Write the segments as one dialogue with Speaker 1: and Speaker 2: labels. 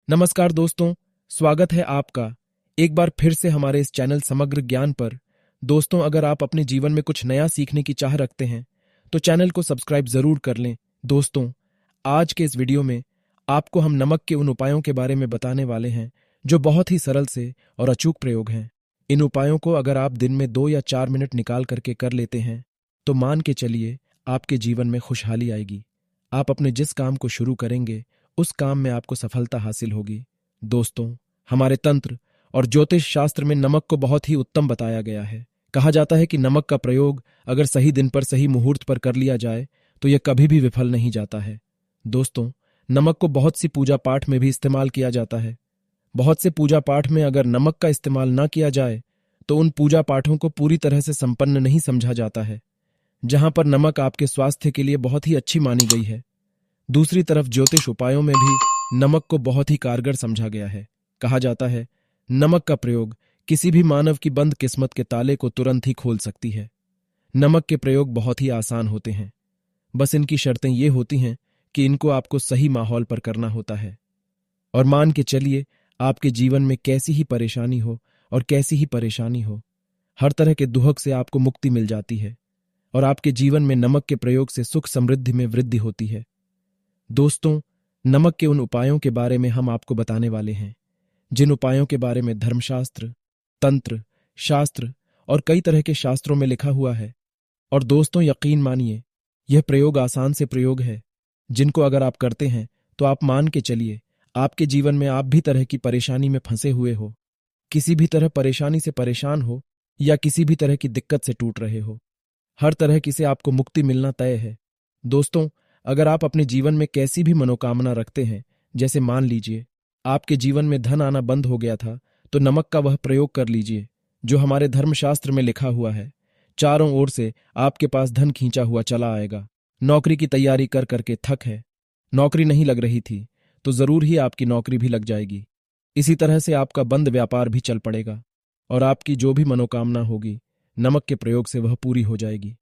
Speaker 1: नमस्कार दोस्तों, स्वागत है आपका एक बार फिर से हमारे इस चैनल समग्र ज्ञान पर। दोस्तों, अगर आप अपने जीवन में कुछ नया सीखने की चाह रखते हैं तो चैनल को सब्सक्राइब जरूर कर लें। दोस्तों, आज के इस वीडियो में आपको हम नमक के उन उपायों के बारे में बताने वाले हैं जो बहुत ही सरल से और अचूक प्रयोग हैं। इन उपायों को अगर आप दिन में 2 या 4 मिनट निकाल करके कर लेते हैं तो मान के चलिए आपके जीवन में खुशहाली आएगी। आप अपने जिस काम को शुरू करेंगे उस काम में आपको सफलता हासिल होगी। दोस्तों, हमारे तंत्र और ज्योतिष शास्त्र में नमक को बहुत ही उत्तम बताया गया है। कहा जाता है कि नमक का प्रयोग अगर सही दिन पर सही मुहूर्त पर कर लिया जाए तो यह कभी भी विफल नहीं जाता है। दोस्तों, नमक को बहुत सी पूजा पाठ में भी इस्तेमाल किया जाता है। बहुत से पूजा पाठ में अगर नमक का इस्तेमाल न किया जाए तो उन पूजा पाठों को पूरी तरह से संपन्न नहीं समझा जाता है, जहां पर नमक आपके स्वास्थ्य के लिए बहुत ही अच्छी मानी गई है। दूसरी तरफ ज्योतिष उपायों में भी नमक को बहुत ही कारगर समझा गया है। कहा जाता है, नमक का प्रयोग किसी भी मानव की बंद किस्मत के ताले को तुरंत ही खोल सकती है। नमक के प्रयोग बहुत ही आसान होते हैं, बस इनकी शर्तें ये होती हैं कि इनको आपको सही माहौल पर करना होता है। और मान के चलिए आपके जीवन में कैसी ही परेशानी हो और कैसी ही परेशानी हो, हर तरह के दुहक से आपको मुक्ति मिल जाती है और आपके जीवन में नमक के प्रयोग से सुख समृद्धि में वृद्धि होती है। दोस्तों, नमक के उन उपायों के बारे में हम आपको बताने वाले हैं जिन उपायों के बारे में धर्मशास्त्र, तंत्र शास्त्र और कई तरह के शास्त्रों में लिखा हुआ है। और दोस्तों, यकीन मानिए, यह प्रयोग आसान से प्रयोग है जिनको अगर आप करते हैं तो आप मान के चलिए आपके जीवन में आप भी तरह की परेशानी में फंसे हुए हो, किसी भी तरह परेशानी से परेशान हो या किसी भी तरह की दिक्कत से टूट रहे हो, हर तरह की से आपको मुक्ति मिलना तय है। दोस्तों, अगर आप अपने जीवन में कैसी भी मनोकामना रखते हैं, जैसे मान लीजिए आपके जीवन में धन आना बंद हो गया था, तो नमक का वह प्रयोग कर लीजिए जो हमारे धर्मशास्त्र में लिखा हुआ है। चारों ओर से आपके पास धन खींचा हुआ चला आएगा। नौकरी की तैयारी कर करके थक है, नौकरी नहीं लग रही थी तो जरूर ही आपकी नौकरी भी लग जाएगी। इसी तरह से आपका बंद व्यापार भी चल पड़ेगा और आपकी जो भी मनोकामना होगी नमक के प्रयोग से वह पूरी हो जाएगी।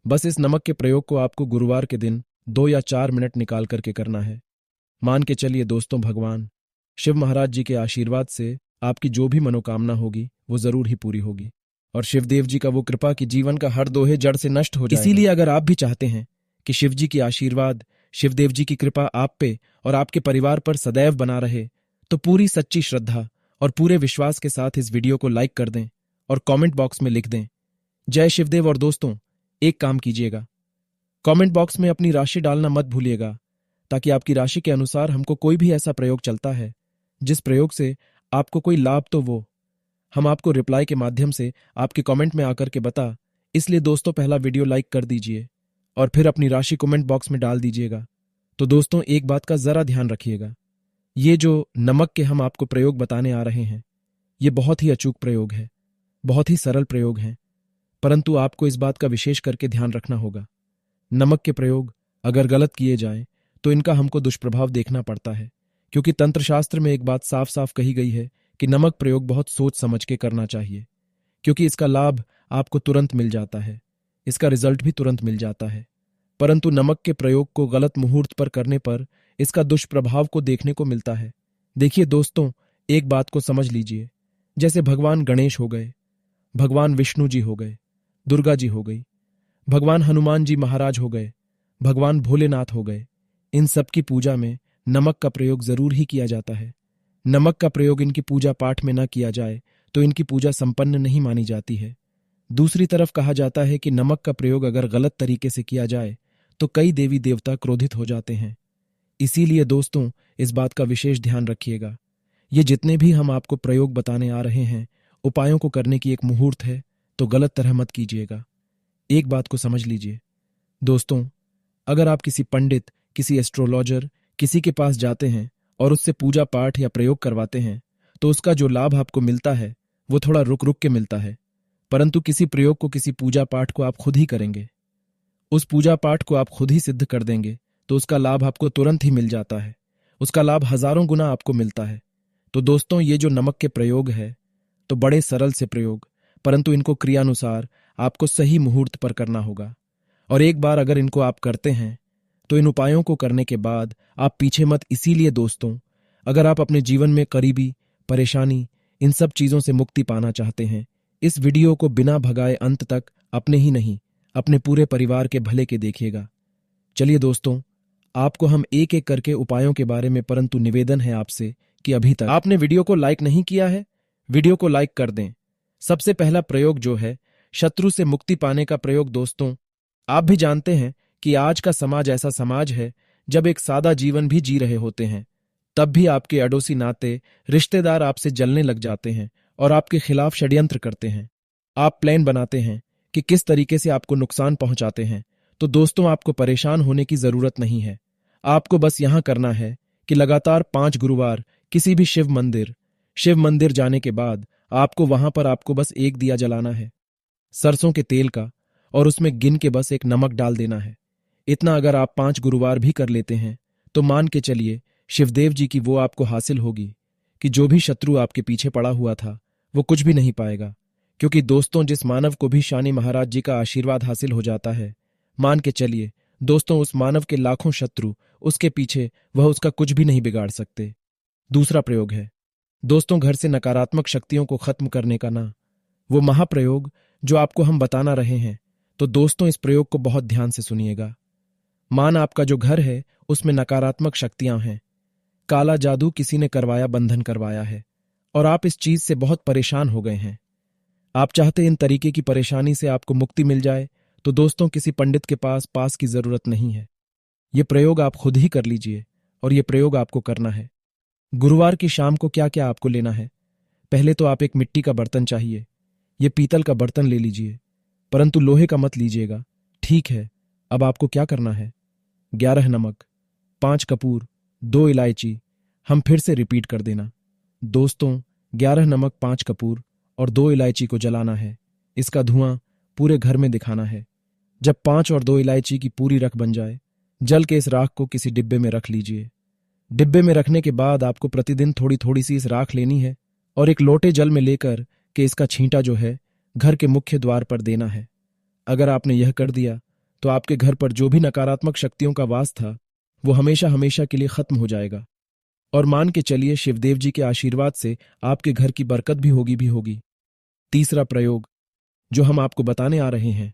Speaker 1: बस इस नमक के प्रयोग को आपको गुरुवार के दिन 2 या 4 मिनट निकाल करके करना है। मान के चलिए दोस्तों, भगवान शिव महाराज जी के आशीर्वाद से आपकी जो भी मनोकामना होगी वो जरूर ही पूरी होगी और शिवदेव जी का वो कृपा कि जीवन का हर दोहे जड़ से नष्ट हो जाएगा। इसीलिए अगर आप भी चाहते हैं कि शिव जी की आशीर्वाद, शिवदेव जी की कृपा आप पे और आपके परिवार पर सदैव बना रहे, तो पूरी सच्ची श्रद्धा और पूरे विश्वास के साथ इस वीडियो को लाइक कर दें और कमेंट बॉक्स में लिख दें जय शिवदेव। और दोस्तों, एक काम कीजिएगा, कमेंट बॉक्स में अपनी राशि डालना मत भूलिएगा, ताकि आपकी राशि के अनुसार हमको कोई भी ऐसा प्रयोग चलता है जिस प्रयोग से आपको कोई लाभ, तो वो हम आपको रिप्लाई के माध्यम से आपके कमेंट में आकर के बता। इसलिए दोस्तों, पहला वीडियो लाइक कर दीजिए और फिर अपनी राशि कमेंट बॉक्स में डाल दीजिएगा। तो दोस्तों, एक बात का जरा ध्यान रखिएगा, ये जो नमक के हम आपको प्रयोग बताने आ रहे हैं ये बहुत ही अचूक प्रयोग है, बहुत ही सरल प्रयोग है, परंतु आपको इस बात का विशेष करके ध्यान रखना होगा। नमक के प्रयोग अगर गलत किए जाएं तो इनका हमको दुष्प्रभाव देखना पड़ता है, क्योंकि तंत्र शास्त्र में एक बात साफ साफ कही गई है कि नमक प्रयोग बहुत सोच समझ के करना चाहिए, क्योंकि इसका लाभ आपको तुरंत मिल जाता है, इसका रिजल्ट भी तुरंत मिल जाता है। परंतु नमक के प्रयोग को गलत मुहूर्त पर करने पर इसका दुष्प्रभाव को देखने को मिलता है। देखिए दोस्तों, एक बात को समझ लीजिए, जैसे भगवान गणेश हो गए, भगवान विष्णु जी हो गए, दुर्गा जी हो गई, भगवान हनुमान जी महाराज हो गए, भगवान भोलेनाथ हो गए, इन सब की पूजा में नमक का प्रयोग जरूर ही किया जाता है। नमक का प्रयोग इनकी पूजा पाठ में न किया जाए तो इनकी पूजा संपन्न नहीं मानी जाती है। दूसरी तरफ कहा जाता है कि नमक का प्रयोग अगर गलत तरीके से किया जाए तो कई देवी देवता क्रोधित हो जाते हैं। इसीलिए दोस्तों, इस बात का विशेष ध्यान रखिएगा। ये जितने भी हम आपको प्रयोग बताने आ रहे हैं, उपायों को करने की एक मुहूर्त है, तो गलत तरह मत कीजिएगा। एक बात को समझ लीजिए दोस्तों, अगर आप किसी पंडित, किसी एस्ट्रोलॉजर, किसी के पास जाते हैं और उससे पूजा पाठ या प्रयोग करवाते हैं तो उसका जो लाभ आपको मिलता है वो थोड़ा रुक रुक के मिलता है। परंतु किसी प्रयोग को, किसी पूजा पाठ को आप खुद ही करेंगे, उस पूजा पाठ को आप खुद ही सिद्ध कर देंगे तो उसका लाभ आपको तुरंत ही मिल जाता है, उसका लाभ हजारों गुना आपको मिलता है। तो दोस्तों, ये जो नमक के प्रयोग है तो बड़े सरल से प्रयोग, परंतु इनको क्रियानुसार आपको सही मुहूर्त पर करना होगा। और एक बार अगर इनको आप करते हैं तो इन उपायों को करने के बाद आप पीछे मत। इसीलिए दोस्तों, अगर आप अपने जीवन में करीबी, परेशानी, इन सब चीजों से मुक्ति पाना चाहते हैं, इस वीडियो को बिना भगाए अंत तक अपने ही नहीं, अपने पूरे परिवार के भले के देखिएगा। चलिए दोस्तों, आपको हम एक एक करके उपायों के बारे में, परंतु निवेदन है आपसे कि अभी तक आपने वीडियो को लाइक नहीं किया है, वीडियो को लाइक कर दें। सबसे पहला प्रयोग जो है शत्रु से मुक्ति पाने का प्रयोग। दोस्तों, आप भी जानते हैं कि आज का समाज ऐसा समाज है जब एक सादा जीवन भी जी रहे होते हैं, तब भी आपके अड़ोसी नाते, रिश्तेदार आपसे जलने लग जाते हैं और आपके खिलाफ षड्यंत्र करते हैं। आप प्लान बनाते हैं कि किस तरीके से आपको नुकसान पहुंचाते हैं। तो दोस्तों, आपको परेशान होने की जरूरत नहीं है। आपको बस यहां करना है कि लगातार 5 गुरुवार किसी भी शिव मंदिर जाने के बाद आपको वहां पर आपको बस एक दिया जलाना है, सरसों के तेल का, और उसमें गिन के बस एक नमक डाल देना है। इतना अगर आप 5 गुरुवार भी कर लेते हैं तो मान के चलिए शिवदेव जी की वो आपको हासिल होगी कि जो भी शत्रु आपके पीछे पड़ा हुआ था वो कुछ भी नहीं पाएगा। क्योंकि दोस्तों, जिस मानव को भी शानी महाराज जी का आशीर्वाद हासिल हो जाता है, मान के चलिए दोस्तों, उस मानव के लाखों शत्रु उसके पीछे, वह उसका कुछ भी नहीं बिगाड़ सकते। दूसरा प्रयोग है दोस्तों, घर से नकारात्मक शक्तियों को खत्म करने का ना, वो महाप्रयोग जो आपको हम बताना रहे हैं। तो दोस्तों, इस प्रयोग को बहुत ध्यान से सुनिएगा। मान आपका जो घर है उसमें नकारात्मक शक्तियां हैं, काला जादू किसी ने करवाया, बंधन करवाया है, और आप इस चीज से बहुत परेशान हो गए हैं। आप चाहते इन तरीके की परेशानी से आपको मुक्ति मिल जाए, तो दोस्तों, किसी पंडित के पास की जरूरत नहीं है। ये प्रयोग आप खुद ही कर लीजिए, और ये प्रयोग आपको करना है। गुरुवार की शाम को क्या क्या आपको लेना है? पहले तो आप एक मिट्टी का बर्तन चाहिए। ये पीतल का बर्तन ले लीजिए, परंतु लोहे का मत लीजिएगा, ठीक है? अब आपको क्या करना है? 11 नमक, 5 कपूर, 2 इलायची। हम फिर से रिपीट कर देना दोस्तों, 11 नमक, 5 कपूर और 2 इलायची को जलाना है। इसका धुआं पूरे घर में दिखाना है। जब 5 और 2 इलायची की पूरी रख बन जाए, जल के इस राख को किसी डिब्बे में रख लीजिए। डिब्बे में रखने के बाद आपको प्रतिदिन थोड़ी थोड़ी सी इस राख लेनी है और एक लोटे जल में लेकर के इसका छींटा जो है घर के मुख्य द्वार पर देना है। अगर आपने यह कर दिया तो आपके घर पर जो भी नकारात्मक शक्तियों का वास था वो हमेशा हमेशा के लिए खत्म हो जाएगा। और मान के चलिए शिवदेव जी के आशीर्वाद से आपके घर की बरकत भी होगी। तीसरा प्रयोग जो हम आपको बताने आ रहे हैं,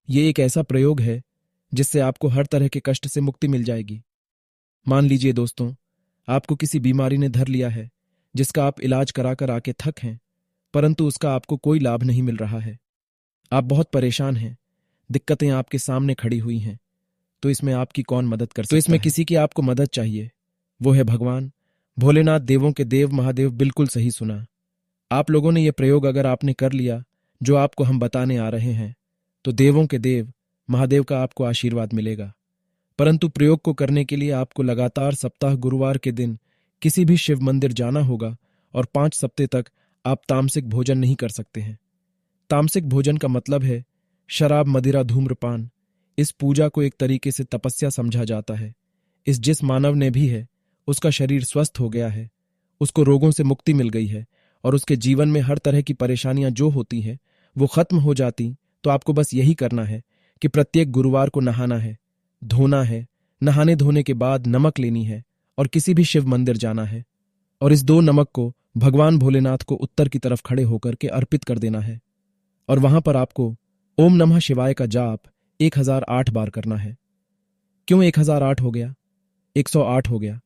Speaker 1: ये एक ऐसा प्रयोग है जिससे आपको हर तरह के कष्ट से मुक्ति मिल जाएगी। मान लीजिए दोस्तों, आपको किसी बीमारी ने धर लिया है जिसका आप इलाज कराकर आके थक हैं, परंतु उसका आपको कोई लाभ नहीं मिल रहा है। आप बहुत परेशान हैं, दिक्कतें आपके सामने खड़ी हुई हैं। तो इसमें आपकी कौन मदद कर सकता है? तो इसमें किसी की आपको मदद चाहिए, वो है भगवान भोलेनाथ, देवों के देव महादेव। बिल्कुल सही सुना। आप लोगों ने यह प्रयोग अगर आपने कर लिया जो आपको हम बताने आ रहे हैं, तो देवों के देव महादेव का आपको आशीर्वाद मिलेगा। परंतु प्रयोग को करने के लिए आपको लगातार सप्ताह गुरुवार के दिन किसी भी शिव मंदिर जाना होगा और 5 सप्ताह तक आप तामसिक भोजन नहीं कर सकते हैं। तामसिक भोजन का मतलब है शराब, मदिरा, धूम्रपान। इस पूजा को एक तरीके से तपस्या समझा जाता है। इस जिस मानव ने भी है उसका शरीर स्वस्थ हो गया है, उसको रोगों से मुक्ति मिल गई है और उसके जीवन में हर तरह की परेशानियां जो होती हैं वो खत्म हो जाती। तो आपको बस यही करना है कि प्रत्येक गुरुवार को नहाना है, धोना है। नहाने धोने के बाद नमक लेनी है और किसी भी शिव मंदिर जाना है और इस 2 नमक को भगवान भोलेनाथ को उत्तर की तरफ खड़े होकर के अर्पित कर देना है। और वहां पर आपको ओम नमः शिवाय का जाप 1008 बार करना है। क्यों 1008 हो गया? 108 हो गया।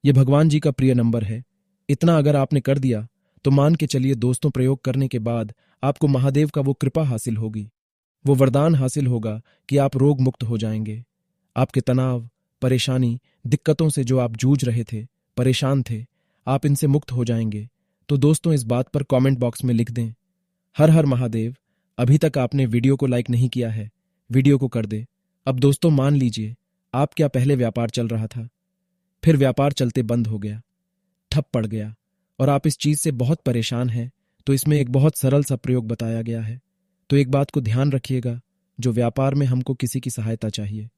Speaker 1: यह भगवान जी का प्रिय नंबर है। इतना अगर आपने कर दिया तो मान के चलिए दोस्तों, प्रयोग करने के बाद आपको महादेव का वो कृपा हासिल होगी, वो वरदान हासिल होगा कि आप रोग मुक्त हो जाएंगे। आपके तनाव, परेशानी, दिक्कतों से जो आप जूझ रहे थे, परेशान थे, आप इनसे मुक्त हो जाएंगे। तो दोस्तों, इस बात पर कमेंट बॉक्स में लिख दें हर हर महादेव। अभी तक आपने वीडियो को लाइक नहीं किया है, वीडियो को कर दे। अब दोस्तों, मान लीजिए आप क्या पहले व्यापार चल रहा था, फिर व्यापार चलते बंद हो गया, ठप पड़ गया और आप इस चीज से बहुत परेशान हैं। तो इसमें एक बहुत सरल सा प्रयोग बताया गया है। तो एक बात को ध्यान रखिएगा, जो व्यापार में हमको किसी की सहायता चाहिए,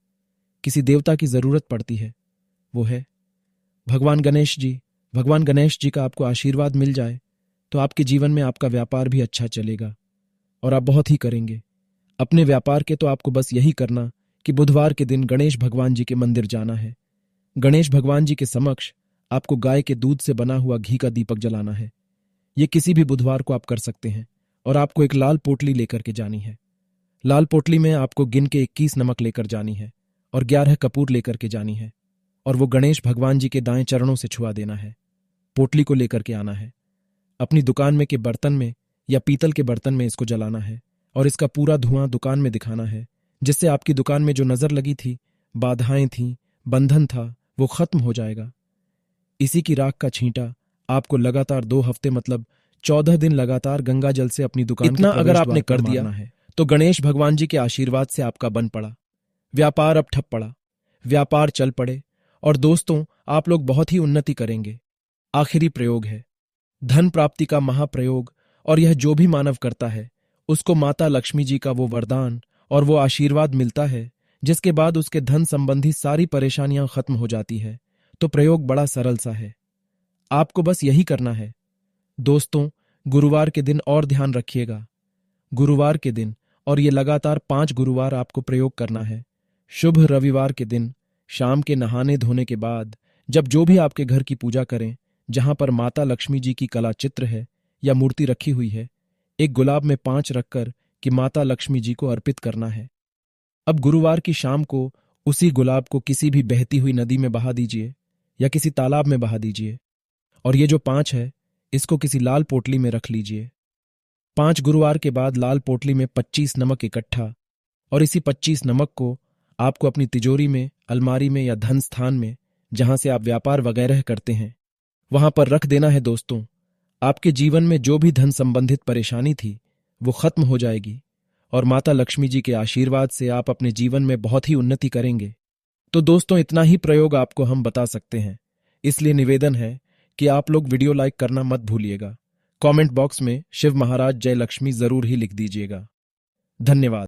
Speaker 1: किसी देवता की जरूरत पड़ती है, वो है भगवान गणेश जी। भगवान गणेश जी का आपको आशीर्वाद मिल जाए तो आपके जीवन में आपका व्यापार भी अच्छा चलेगा और आप बहुत ही करेंगे अपने व्यापार के। तो आपको बस यही करना कि बुधवार के दिन गणेश भगवान जी के मंदिर जाना है। गणेश भगवान जी के समक्ष आपको गाय के दूध से बना हुआ घी का दीपक जलाना है। ये किसी भी बुधवार को आप कर सकते हैं और आपको एक लाल पोटली लेकर के जानी है। लाल पोटली में आपको गिन के 21 नमक लेकर जानी है और 11 कपूर लेकर के जानी है और वो गणेश भगवान जी के दाएं चरणों से छुआ देना है। पोटली को लेकर के आना है। अपनी दुकान में के बर्तन में या पीतल के बर्तन में इसको जलाना है और इसका पूरा धुआं दुकान में दिखाना है, जिससे आपकी दुकान में जो नजर लगी थी, बाधाएं थीं, बंधन था, वो खत्म हो जाएगा। इसी की राख का छींटा आपको लगातार 2 हफ्ते मतलब 14 दिन लगातार गंगा जल से अपनी दुकान
Speaker 2: इतना
Speaker 1: के
Speaker 2: अगर
Speaker 1: प्रवेश
Speaker 2: आपने
Speaker 1: द्वार पर
Speaker 2: कर दिया
Speaker 1: मारना है तो गणेश भगवान जी के आशीर्वाद से आपका बन पड़ा, व्यापार अब ठप पड़ा, व्यापार चल पड़े और दोस्तों आप लोग बहुत ही उन्नति करेंगे। आखिरी प्रयोग है धन प्राप्ति का महाप्रयोग, और यह जो भी मानव करता है उसको माता लक्ष्मी जी का वो वरदान और वो आशीर्वाद मिलता है, जिसके बाद उसके धन संबंधी सारी परेशानियां खत्म हो जाती है। तो प्रयोग बड़ा सरल सा है, आपको बस यही करना है। दोस्तों, गुरुवार के दिन और ध्यान रखिएगा, गुरुवार के दिन, और ये लगातार 5 गुरुवार आपको प्रयोग करना है। शुभ रविवार के दिन शाम के नहाने धोने के बाद जब जो भी आपके घर की पूजा करें, जहां पर माता लक्ष्मी जी की कला चित्र है या मूर्ति रखी हुई है, एक गुलाब में 5 रखकर कि माता लक्ष्मी जी को अर्पित करना है। अब गुरुवार की शाम को उसी गुलाब को किसी भी बहती हुई नदी में बहा दीजिए या किसी तालाब में बहा दीजिए, और ये जो 5 है इसको किसी लाल पोटली में रख लीजिए। 5 गुरुवार के बाद लाल पोटली में 25 नमक इकट्ठा, और इसी 25 नमक को आपको अपनी तिजोरी में, अलमारी में या धन स्थान में, जहां से आप व्यापार वगैरह करते हैं, वहां पर रख देना है। दोस्तों, आपके जीवन में जो भी धन संबंधित परेशानी थी वो खत्म हो जाएगी और माता लक्ष्मी जी के आशीर्वाद से आप अपने जीवन में बहुत ही उन्नति करेंगे। तो दोस्तों, इतना ही प्रयोग आपको हम बता सकते हैं, इसलिए निवेदन है कि आप लोग वीडियो लाइक करना मत भूलिएगा। कमेंट बॉक्स में शिव महाराज जय लक्ष्मी जरूर ही लिख दीजिएगा। धन्यवाद।